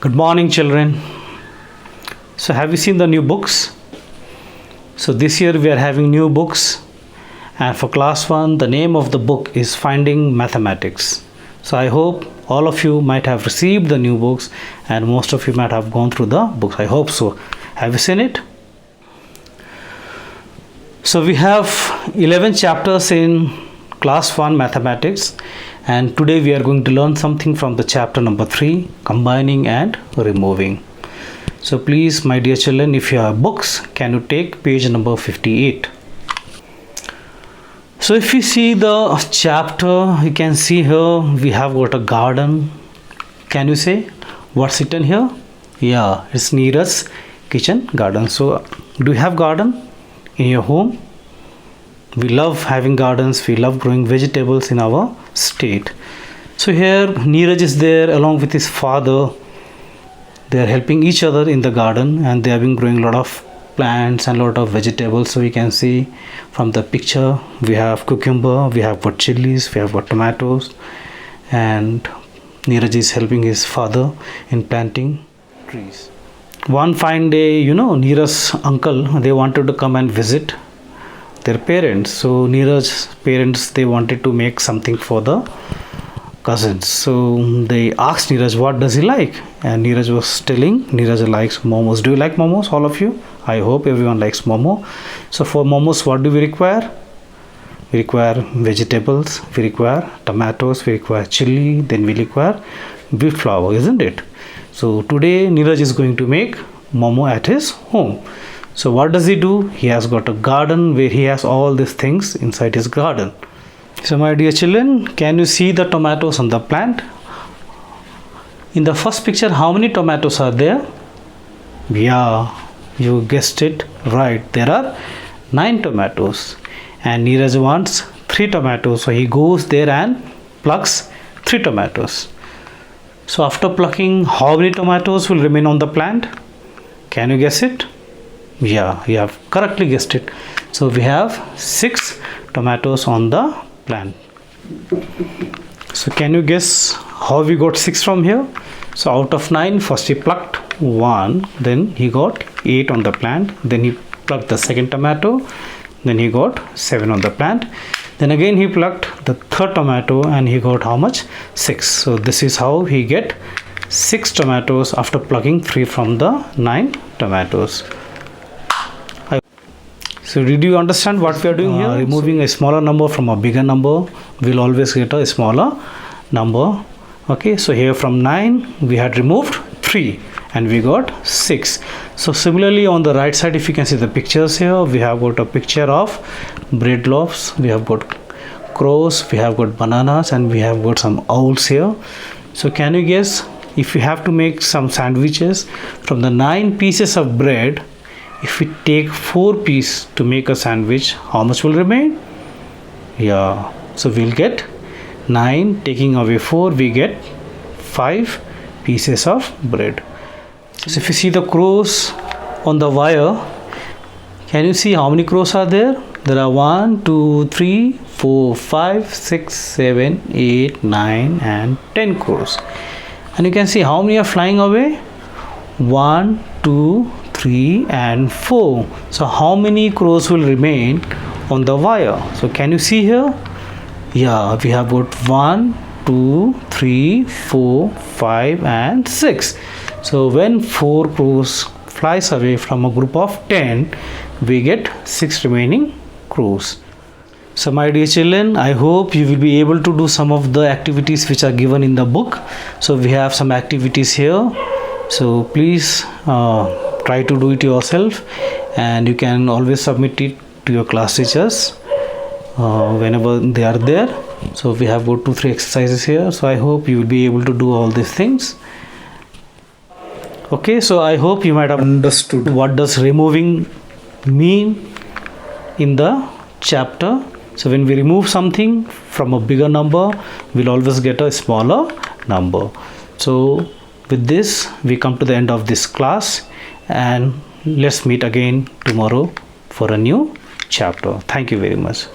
Good morning, children. So, have you seen the new books? So, this year we are having new books, and for class 1, the name of the book is Finding Mathematics. So, I hope all of you might have received the new books, and most of you might have gone through the books. I hope so. Have you seen it? So, we have 11 chapters in class 1 mathematics, and today we are going to learn something from the chapter number 3, combining and removing. So please, my dear children, if you have books, can you take page number 58? So if you see the chapter, you can see here we have got a garden. Can you say what's written here? Yeah, it's Neeraj's kitchen garden. So do you have garden in your home? We love having gardens. We love growing vegetables in our state. So here Neeraj is there along with his father. They are helping each other in the garden, and they have been growing a lot of plants and a lot of vegetables. So we can see from the picture we have cucumber, we have got chilies, we have got tomatoes, and Neeraj is helping his father in planting trees. One fine day, Neeraj's uncle, they wanted to come and visit their parents. So Neeraj's parents, they wanted to make something for the cousins. So they asked Neeraj what does he like, and Neeraj was telling Neeraj likes momos. Do you like momos, all of you? I hope everyone likes momo. So for momos, what do we require? We require vegetables, we require tomatoes, we require chili, then we require wheat flour, isn't it? So today Neeraj is going to make momo at his home. So what does he do? He has got a garden where he has all these things inside his garden. So my dear children, can you see the tomatoes on the plant? In the first picture, how many tomatoes are there? Yeah, you guessed it right. There are 9 tomatoes, and Neeraj wants 3 tomatoes. So he goes there and plucks 3 tomatoes. So after plucking, how many tomatoes will remain on the plant? Can you guess it? Yeah, you have correctly guessed it. So we have 6 tomatoes on the plant. So can you guess how we got 6 from here? So out of 9, first he plucked 1, then he got 8 on the plant, then he plucked the second tomato, then he got 7 on the plant, then again he plucked the third tomato and he got how much? 6. So this is how he get 6 tomatoes after plucking 3 from the 9 tomatoes. So did you understand what we are doing here? Removing a smaller number from a bigger number, we'll always get a smaller number. Okay, so here from 9 we had removed 3 and we got 6. So similarly on the right side, if you can see the pictures here, we have got a picture of bread loaves, we have got crows, we have got bananas, and we have got some owls here. So can you guess, if you have to make some sandwiches from the 9 pieces of bread, if we take 4 pieces to make a sandwich, how much will remain? Yeah, so we'll get 9, taking away 4, we get 5 pieces of bread. So if you see the crows on the wire, can you see how many crows are there? There are 1, 2, 3, 4, 5, 6, 7, 8, 9 and 10 crows. And you can see how many are flying away? 1, 2, 3 and 4. So how many crows will remain on the wire? So can you see here? Yeah, we have got 1, 2, 3, 4, 5 and 6. So when 4 crows flies away from a group of 10, we get 6 remaining crows. So my dear children, I hope you will be able to do some of the activities which are given in the book. So we have some activities here. So please try to do it yourself, and you can always submit it to your class teachers whenever they are there. So we have got 2-3 exercises here. So I hope you will be able to do all these things. Okay, so I hope you might have understood what does removing mean in the chapter. So when we remove something from a bigger number, we'll always get a smaller number. So with this, we come to the end of this class, and let's meet again tomorrow for a new chapter. Thank you very much.